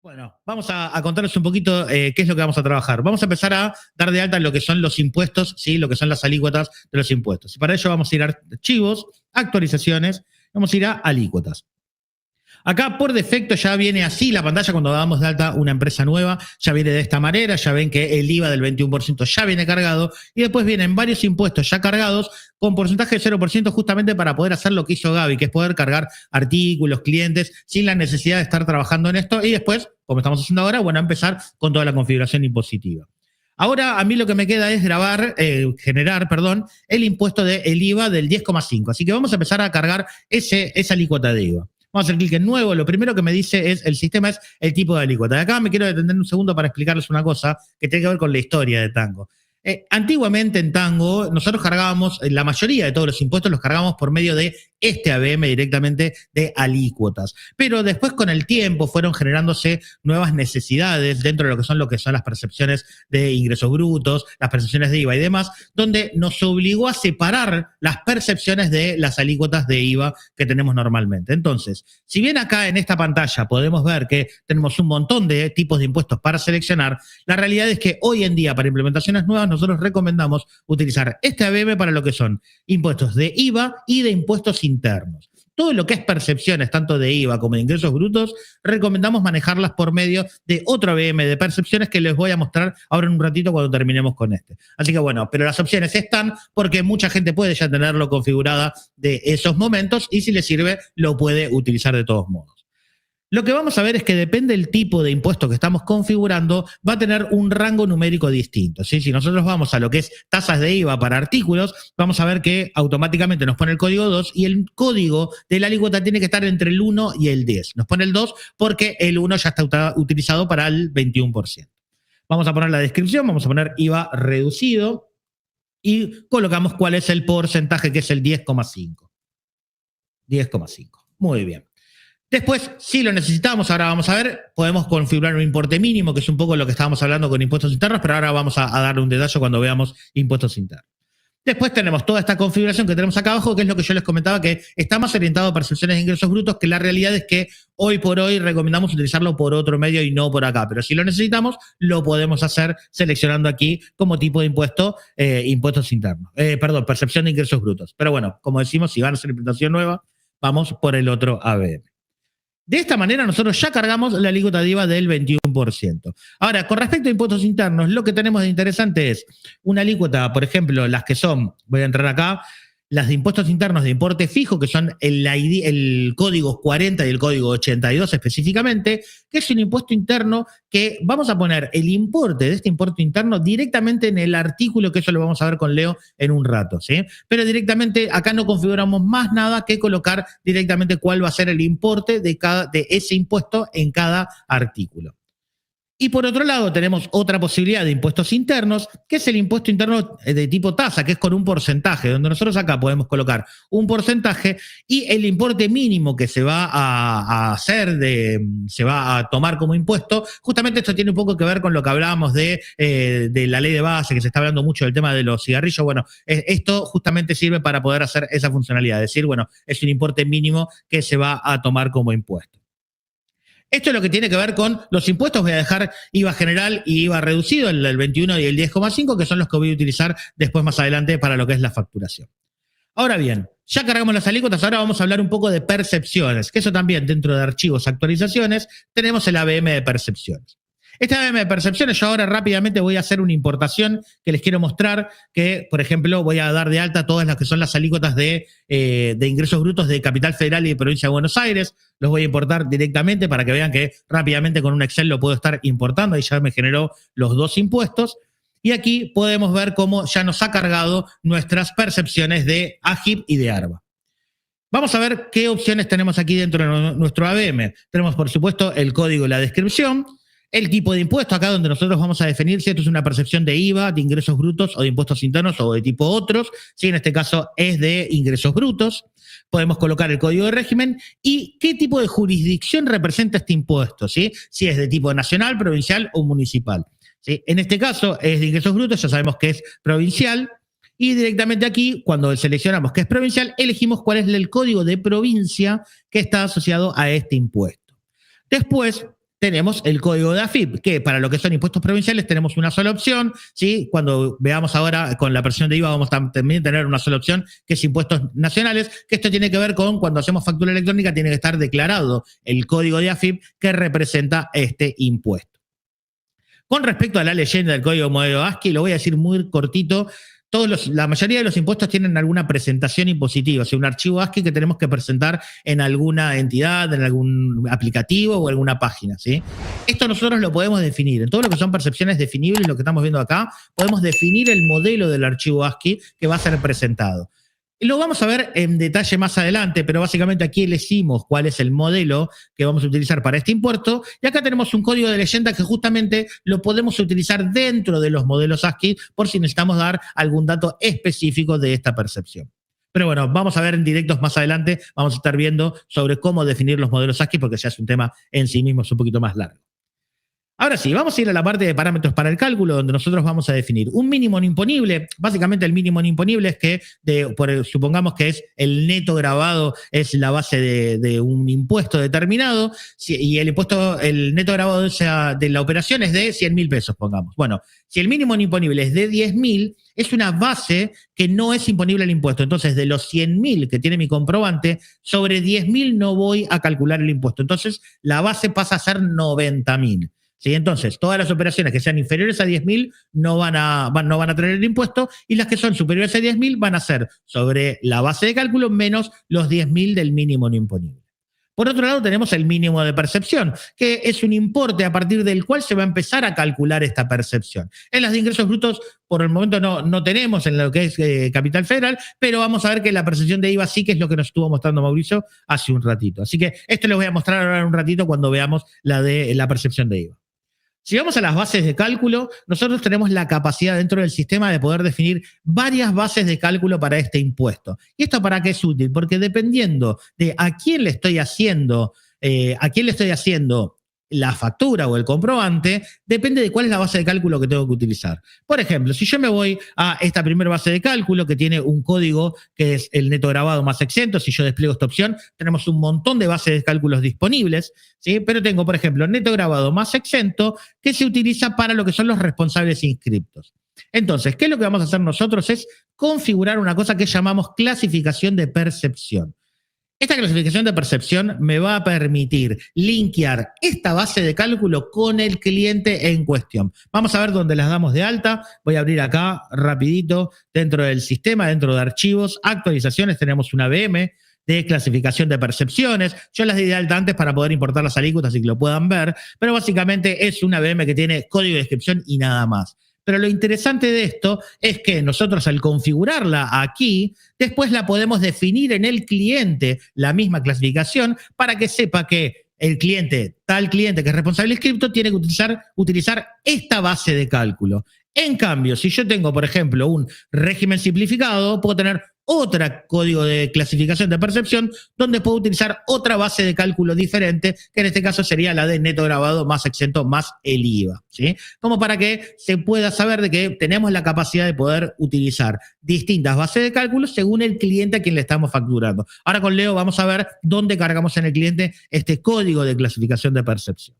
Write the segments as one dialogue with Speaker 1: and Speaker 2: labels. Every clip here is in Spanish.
Speaker 1: Bueno, vamos a contarles un poquito qué es lo que vamos a trabajar. Vamos a empezar a dar de alta lo que son los impuestos, ¿sí? Lo que son las alícuotas de los impuestos. Y para ello vamos a ir a archivos, actualizaciones, vamos a ir a alícuotas. Acá por defecto ya viene así la pantalla cuando damos de alta una empresa nueva, ya viene de esta manera, ya ven que el IVA del 21% ya viene cargado y después vienen varios impuestos ya cargados con porcentaje de 0% justamente para poder hacer lo que hizo Gaby, que es poder cargar artículos, clientes, sin la necesidad de estar trabajando en esto y después, como estamos haciendo ahora, bueno, a empezar con toda la configuración impositiva. Ahora a mí lo que me queda es generar el impuesto del IVA del 10,5. Así que vamos a empezar a cargar esa alícuota de IVA. Vamos a hacer clic en nuevo. Lo primero que me dice es el sistema es el tipo de alícuota. De acá me quiero detener un segundo para explicarles una cosa que tiene que ver con la historia de Tango. Antiguamente en Tango nosotros cargábamos, la mayoría de todos los impuestos los cargábamos por medio de este ABM directamente de alícuotas. Pero después con el tiempo fueron generándose nuevas necesidades dentro de lo que son las percepciones de ingresos brutos, las percepciones de IVA y demás, donde nos obligó a separar las percepciones de las alícuotas de IVA que tenemos normalmente. Entonces, si bien acá en esta pantalla podemos ver que tenemos un montón de tipos de impuestos para seleccionar, la realidad es que hoy en día para implementaciones nuevas nosotros recomendamos utilizar este ABM para lo que son impuestos de IVA y de impuestos internos. Todo lo que es percepciones, tanto de IVA como de ingresos brutos, recomendamos manejarlas por medio de otro ABM de percepciones que les voy a mostrar ahora en un ratito cuando terminemos con este. Así que bueno, pero las opciones están porque mucha gente puede ya tenerlo configurada de esos momentos y si le sirve lo puede utilizar de todos modos. Lo que vamos a ver es que depende del tipo de impuesto que estamos configurando, va a tener un rango numérico distinto, ¿sí? Si nosotros vamos a lo que es tasas de IVA para artículos, vamos a ver que automáticamente nos pone el código 2 y el código de la alícuota tiene que estar entre el 1 y el 10. Nos pone el 2 porque el 1 ya está utilizado para el 21%. Vamos a poner la descripción, vamos a poner IVA reducido y colocamos cuál es el porcentaje, que es el 10,5. 10,5. Muy bien. Después, si lo necesitamos, ahora vamos a ver, podemos configurar un importe mínimo, que es un poco lo que estábamos hablando con impuestos internos, pero ahora vamos a darle un detalle cuando veamos impuestos internos. Después tenemos toda esta configuración que tenemos acá abajo, que es lo que yo les comentaba, que está más orientado a percepciones de ingresos brutos, que la realidad es que hoy por hoy recomendamos utilizarlo por otro medio y no por acá. Pero si lo necesitamos, lo podemos hacer seleccionando aquí como tipo de impuesto, impuestos internos. Percepción de ingresos brutos. Pero bueno, como decimos, si van a hacer implementación nueva, vamos por el otro ABM. De esta manera nosotros ya cargamos la alícuota de IVA del 21%. Ahora, con respecto a impuestos internos, lo que tenemos de interesante es una alícuota, por ejemplo, las que son, voy a entrar acá, las de impuestos internos de importe fijo, que son el código 40 y el código 82 específicamente, que es un impuesto interno que vamos a poner el importe de este impuesto interno directamente en el artículo, que eso lo vamos a ver con Leo en un rato, ¿sí? Pero directamente acá no configuramos más nada que colocar directamente cuál va a ser el importe de ese impuesto en cada artículo. Y por otro lado tenemos otra posibilidad de impuestos internos, que es el impuesto interno de tipo tasa, que es con un porcentaje, donde nosotros acá podemos colocar un porcentaje y el importe mínimo que se va a se va a tomar como impuesto. Justamente esto tiene un poco que ver con lo que hablábamos de la ley de base, que se está hablando mucho del tema de los cigarrillos. Bueno, esto justamente sirve para poder hacer esa funcionalidad, es decir, bueno, es un importe mínimo que se va a tomar como impuesto. Esto es lo que tiene que ver con los impuestos. Voy a dejar IVA general y IVA reducido, el 21 y el 10,5, que son los que voy a utilizar después más adelante para lo que es la facturación. Ahora bien, ya cargamos las alícuotas, ahora vamos a hablar un poco de percepciones, que eso también dentro de archivos, actualizaciones, tenemos el ABM de percepciones. Este ABM de percepciones, yo ahora rápidamente voy a hacer una importación que les quiero mostrar, que por ejemplo voy a dar de alta todas las que son las alícuotas de ingresos brutos de Capital Federal y de Provincia de Buenos Aires. Los voy a importar directamente para que vean que rápidamente con un Excel lo puedo estar importando. Ahí ya me generó los dos impuestos. Y aquí podemos ver cómo ya nos ha cargado nuestras percepciones de AGIP y de ARBA. Vamos a ver qué opciones tenemos aquí dentro de nuestro ABM. Tenemos, por supuesto, el código y la descripción. El tipo de impuesto, acá donde nosotros vamos a definir si esto es una percepción de IVA, de ingresos brutos o de impuestos internos o de tipo otros. Si en este caso es de ingresos brutos. Podemos colocar el código de régimen y qué tipo de jurisdicción representa este impuesto, ¿sí? Si es de tipo nacional, provincial o municipal, ¿sí? En este caso es de ingresos brutos, ya sabemos que es provincial. Y directamente aquí, cuando seleccionamos que es provincial, elegimos cuál es el código de provincia que está asociado a este impuesto. Después tenemos el código de AFIP, que para lo que son impuestos provinciales tenemos una sola opción, ¿sí? Cuando veamos ahora con la presión de IVA vamos a también tener una sola opción, que es impuestos nacionales, que esto tiene que ver con cuando hacemos factura electrónica, tiene que estar declarado el código de AFIP que representa este impuesto. Con respecto a la leyenda del código modelo ASCII, lo voy a decir muy cortito. La mayoría de los impuestos tienen alguna presentación impositiva, o sea, un archivo ASCII que tenemos que presentar en alguna entidad, en algún aplicativo o alguna página, ¿sí? Esto nosotros lo podemos definir. En todo lo que son percepciones definibles, lo que estamos viendo acá, podemos definir el modelo del archivo ASCII que va a ser presentado. Lo vamos a ver en detalle más adelante, pero básicamente aquí elegimos cuál es el modelo que vamos a utilizar para este impuesto. Y acá tenemos un código de leyenda que justamente lo podemos utilizar dentro de los modelos ASCII por si necesitamos dar algún dato específico de esta percepción. Pero bueno, vamos a ver en directos más adelante, vamos a estar viendo sobre cómo definir los modelos ASCII porque ya es un tema en sí mismo, es un poquito más largo. Ahora sí, vamos a ir a la parte de parámetros para el cálculo, donde nosotros vamos a definir un mínimo no imponible. Básicamente el mínimo no imponible es que, supongamos que es el neto grabado, es la base de un impuesto determinado, y el neto grabado de la operación es de 100.000 pesos, pongamos. Bueno, si el mínimo no imponible es de 10.000, es una base que no es imponible el impuesto. Entonces, de los 100.000 que tiene mi comprobante, sobre 10.000 no voy a calcular el impuesto. Entonces, la base pasa a ser 90.000. ¿Sí? Entonces, todas las operaciones que sean inferiores a 10.000 no van a tener el impuesto, y las que son superiores a 10.000 van a ser sobre la base de cálculo menos los 10.000 del mínimo no imponible. Por otro lado, tenemos el mínimo de percepción, que es un importe a partir del cual se va a empezar a calcular esta percepción. En las de ingresos brutos, por el momento no tenemos en lo que es Capital Federal, pero vamos a ver que la percepción de IVA sí que es lo que nos estuvo mostrando Mauricio hace un ratito. Así que esto les voy a mostrar ahora en un ratito cuando veamos la percepción de IVA. Si vamos a las bases de cálculo, nosotros tenemos la capacidad dentro del sistema de poder definir varias bases de cálculo para este impuesto. ¿Y esto para qué es útil? Porque dependiendo de a quién le estoy haciendo la factura o el comprobante, depende de cuál es la base de cálculo que tengo que utilizar. Por ejemplo, si yo me voy a esta primera base de cálculo que tiene un código que es el neto grabado más exento, si yo despliego esta opción, tenemos un montón de bases de cálculos disponibles, ¿sí? Pero tengo, por ejemplo, neto grabado más exento que se utiliza para lo que son los responsables inscriptos. Entonces, ¿qué es lo que vamos a hacer nosotros? Es configurar una cosa que llamamos clasificación de percepción. Esta clasificación de percepción me va a permitir linkear esta base de cálculo con el cliente en cuestión. Vamos a ver dónde las damos de alta. Voy a abrir acá rapidito dentro del sistema, dentro de archivos, actualizaciones, tenemos una VM de clasificación de percepciones. Yo las di de alta antes para poder importar las alícuotas y que lo puedan ver, pero básicamente es una VM que tiene código de descripción y nada más. Pero lo interesante de esto es que nosotros al configurarla aquí, después la podemos definir en el cliente, la misma clasificación, para que sepa que el cliente, tal cliente que es responsable inscripto, tiene que utilizar esta base de cálculo. En cambio, si yo tengo, por ejemplo, un régimen simplificado, puedo tener otro código de clasificación de percepción donde puedo utilizar otra base de cálculo diferente, que en este caso sería la de neto grabado más exento más el IVA, ¿sí? Como para que se pueda saber de que tenemos la capacidad de poder utilizar distintas bases de cálculo según el cliente a quien le estamos facturando. Ahora con Leo vamos a ver dónde cargamos en el cliente este código de clasificación de percepción.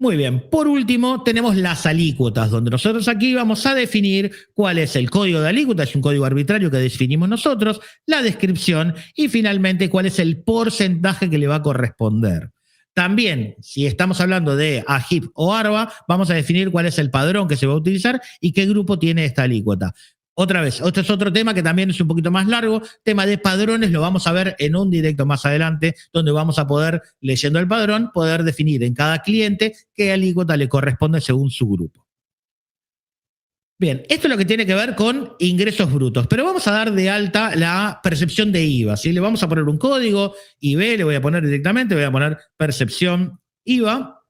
Speaker 1: Muy bien, por último tenemos las alícuotas, donde nosotros aquí vamos a definir cuál es el código de alícuota, es un código arbitrario que definimos nosotros, la descripción y finalmente cuál es el porcentaje que le va a corresponder. También, si estamos hablando de AGIP o ARBA, vamos a definir cuál es el padrón que se va a utilizar y qué grupo tiene esta alícuota. Otra vez, este es otro tema que también es un poquito más largo, tema de padrones, lo vamos a ver en un directo más adelante, donde vamos a poder, leyendo el padrón, poder definir en cada cliente qué alícuota le corresponde según su grupo. Bien, esto es lo que tiene que ver con ingresos brutos, pero vamos a dar de alta la percepción de IVA, ¿sí? Le vamos a poner un código, IB, le voy a poner directamente, voy a poner percepción IVA.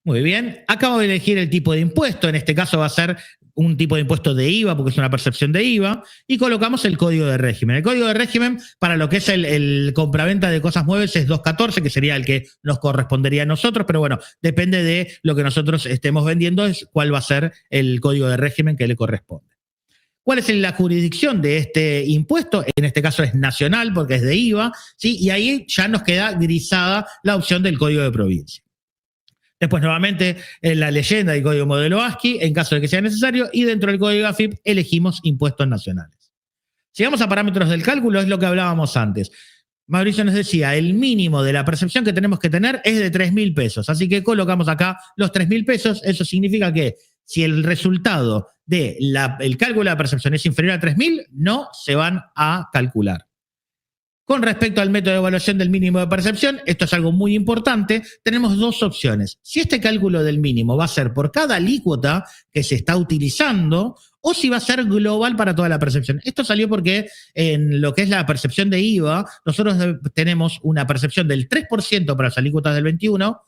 Speaker 1: Muy bien, acabo de elegir el tipo de impuesto, en este caso va a ser un tipo de impuesto de IVA porque es una percepción de IVA, y colocamos el código de régimen. El código de régimen para lo que es el compraventa de cosas muebles es 214, que sería el que nos correspondería a nosotros, pero bueno, depende de lo que nosotros estemos vendiendo, es cuál va a ser el código de régimen que le corresponde. ¿Cuál es la jurisdicción de este impuesto? En este caso es nacional porque es de IVA, ¿sí? Y ahí ya nos queda grisada la opción del código de provincia. Después, nuevamente, la leyenda del código modelo ASCII, en caso de que sea necesario, y dentro del código AFIP elegimos impuestos nacionales. Si vamos a parámetros del cálculo, es lo que hablábamos antes. Mauricio nos decía, el mínimo de la percepción que tenemos que tener es de 3.000 pesos. Así que colocamos acá los 3.000 pesos. Eso significa que si el resultado del cálculo de la percepción es inferior a 3.000, no se van a calcular. Con respecto al método de evaluación del mínimo de percepción, esto es algo muy importante, tenemos dos opciones. Si este cálculo del mínimo va a ser por cada alícuota que se está utilizando o si va a ser global para toda la percepción. Esto salió porque en lo que es la percepción de IVA, nosotros tenemos una percepción del 3% para las alícuotas del 21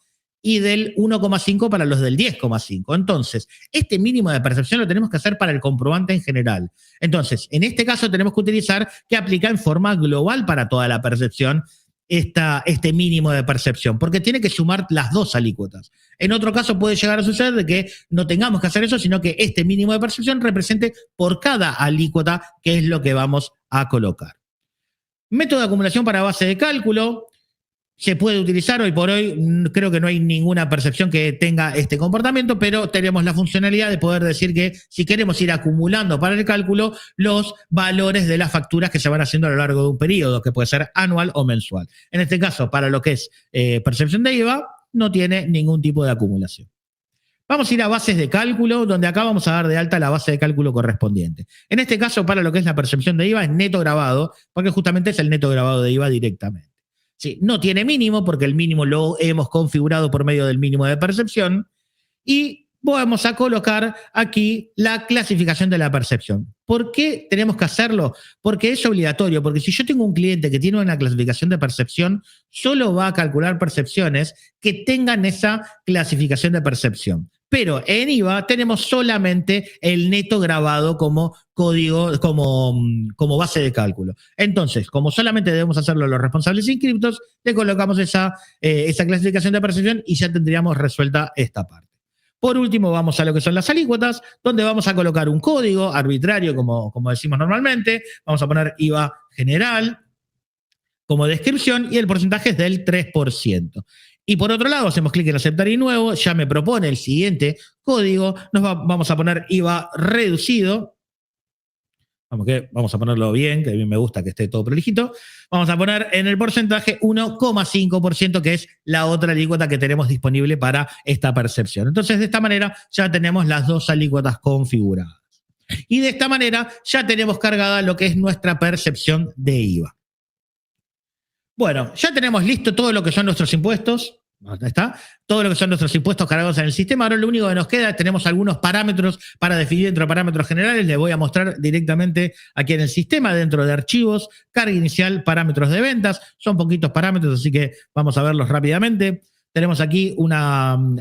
Speaker 1: y del 1,5 para los del 10,5. Entonces, este mínimo de percepción lo tenemos que hacer para el comprobante en general. Entonces, en este caso tenemos que utilizar que aplica en forma global para toda la percepción este mínimo de percepción, porque tiene que sumar las dos alícuotas. En otro caso puede llegar a suceder de que no tengamos que hacer eso, sino que este mínimo de percepción represente por cada alícuota, que es lo que vamos a colocar. Método de acumulación para base de cálculo. Se puede utilizar hoy por hoy, creo que no hay ninguna percepción que tenga este comportamiento, pero tenemos la funcionalidad de poder decir que si queremos ir acumulando para el cálculo los valores de las facturas que se van haciendo a lo largo de un periodo, que puede ser anual o mensual. En este caso, para lo que es percepción de IVA, no tiene ningún tipo de acumulación. Vamos a ir a bases de cálculo, donde acá vamos a dar de alta la base de cálculo correspondiente. En este caso, para lo que es la percepción de IVA, es neto grabado, porque justamente es el neto grabado de IVA directamente. Sí, no tiene mínimo porque el mínimo lo hemos configurado por medio del mínimo de percepción y vamos a colocar aquí la clasificación de la percepción. ¿Por qué tenemos que hacerlo? Porque es obligatorio, porque si yo tengo un cliente que tiene una clasificación de percepción, solo va a calcular percepciones que tengan esa clasificación de percepción. Pero en IVA tenemos solamente el neto grabado como código, como base de cálculo. Entonces, como solamente debemos hacerlo los responsables inscriptos, le colocamos esa clasificación de percepción y ya tendríamos resuelta esta parte. Por último, vamos a lo que son las alícuotas, donde vamos a colocar un código arbitrario, como decimos normalmente. Vamos a poner IVA general como descripción y el porcentaje es del 3%. Y por otro lado, hacemos clic en aceptar y nuevo, ya me propone el siguiente código, vamos a poner IVA reducido, vamos a ponerlo bien, que a mí me gusta que esté todo prolijito, vamos a poner en el porcentaje 1,5%, que es la otra alícuota que tenemos disponible para esta percepción. Entonces, de esta manera ya tenemos las dos alícuotas configuradas. Y de esta manera ya tenemos cargada lo que es nuestra percepción de IVA. Bueno, ya tenemos listo todo lo que son nuestros impuestos. ¿Dónde está? Todo lo que son nuestros impuestos cargados en el sistema. Ahora lo único que nos queda es tenemos algunos parámetros para definir dentro de parámetros generales. Les voy a mostrar directamente aquí en el sistema, dentro de archivos, carga inicial, parámetros de ventas. Son poquitos parámetros, así que vamos a verlos rápidamente. Tenemos aquí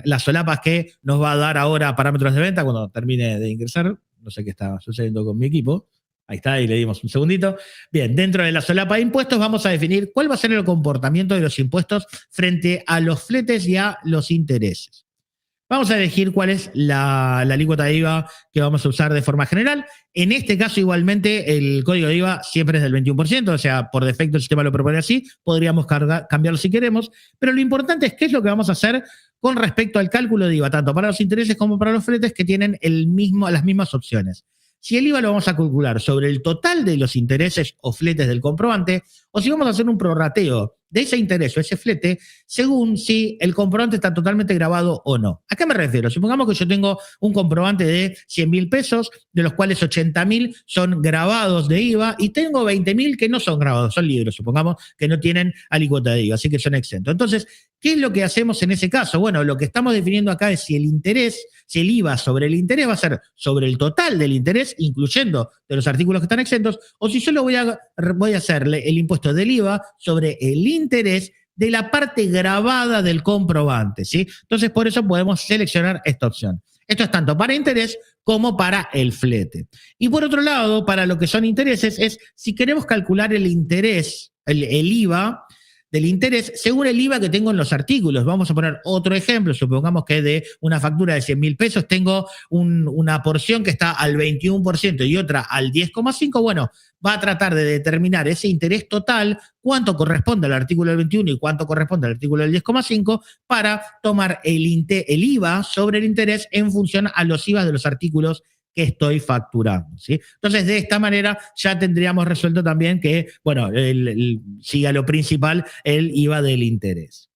Speaker 1: las solapas que nos va a dar ahora parámetros de venta cuando termine de ingresar. No sé qué está sucediendo con mi equipo. Ahí está, y le dimos un segundito. Bien, dentro de la solapa de impuestos vamos a definir cuál va a ser el comportamiento de los impuestos frente a los fletes y a los intereses. Vamos a elegir cuál es la alícuota de IVA que vamos a usar de forma general. En este caso, igualmente, el código de IVA siempre es del 21%, o sea, por defecto el sistema lo propone así, podríamos cambiarlo si queremos, pero lo importante es qué es lo que vamos a hacer con respecto al cálculo de IVA, tanto para los intereses como para los fletes que tienen las mismas opciones. Si el IVA lo vamos a calcular sobre el total de los intereses o fletes del comprobante, o si vamos a hacer un prorrateo de ese interés o ese flete, según si el comprobante está totalmente grabado o no. ¿A qué me refiero? Supongamos que yo tengo un comprobante de 100.000 pesos, de los cuales 80.000 son grabados de IVA, y tengo 20.000 que no son grabados, son libres, supongamos que no tienen alícuota de IVA, así que son exentos. Entonces, ¿qué es lo que hacemos en ese caso? Bueno, lo que estamos definiendo acá es si el IVA sobre el interés va a ser sobre el total del interés, incluyendo de los artículos que están exentos, o si solo voy a hacerle el impuesto del IVA sobre el interés de la parte grabada del comprobante, ¿sí? Entonces, por eso podemos seleccionar esta opción. Esto es tanto para interés como para el flete. Y por otro lado, para lo que son intereses, es si queremos calcular el interés, el IVA, del interés según el IVA que tengo en los artículos. Vamos a poner otro ejemplo. Supongamos que de una factura de 100.000 pesos tengo una porción que está al 21% y otra al 10,5%. Bueno, va a tratar de determinar ese interés total, cuánto corresponde al artículo del 21 y cuánto corresponde al artículo del 10,5 para tomar el IVA sobre el interés en función a los IVA de los artículos que estoy facturando, ¿sí? Entonces, de esta manera ya tendríamos resuelto también que, bueno, siga lo principal, el IVA del interés.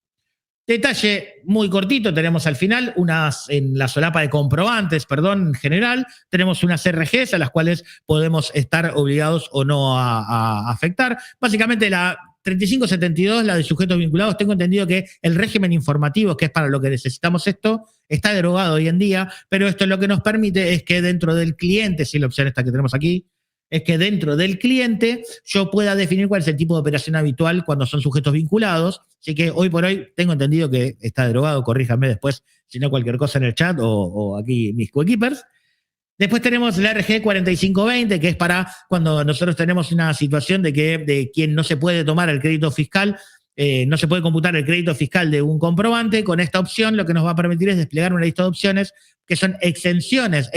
Speaker 1: Detalle muy cortito, tenemos al final en la solapa de comprobantes, perdón, en general, tenemos unas RGs a las cuales podemos estar obligados o no a afectar. Básicamente la 3572, la de sujetos vinculados, tengo entendido que el régimen informativo, que es para lo que necesitamos esto, está derogado hoy en día, pero esto lo que nos permite es que dentro del cliente, si la opción esta que tenemos aquí, es que dentro del cliente yo pueda definir cuál es el tipo de operación habitual cuando son sujetos vinculados. Así que hoy por hoy tengo entendido que está derogado, corríjanme después si no cualquier cosa en el chat o aquí mis coequippers. Después tenemos la RG 4520, que es para cuando nosotros tenemos una situación de quien no se puede tomar el crédito fiscal, no se puede computar el crédito fiscal de un comprobante. Con esta opción lo que nos va a permitir es desplegar una lista de opciones que son excepciones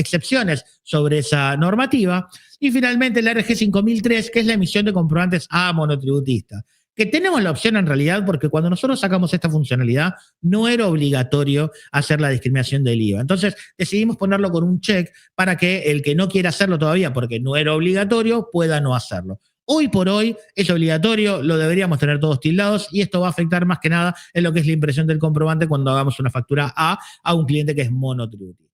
Speaker 1: sobre esa normativa. Y finalmente la RG 5003, que es la emisión de comprobantes a monotributista, que tenemos la opción en realidad porque cuando nosotros sacamos esta funcionalidad no era obligatorio hacer la discriminación del IVA. Entonces decidimos ponerlo con un check para que el que no quiera hacerlo todavía porque no era obligatorio pueda no hacerlo. Hoy por hoy es obligatorio, lo deberíamos tener todos tildados y esto va a afectar más que nada en lo que es la impresión del comprobante cuando hagamos una factura a un cliente que es monotributista.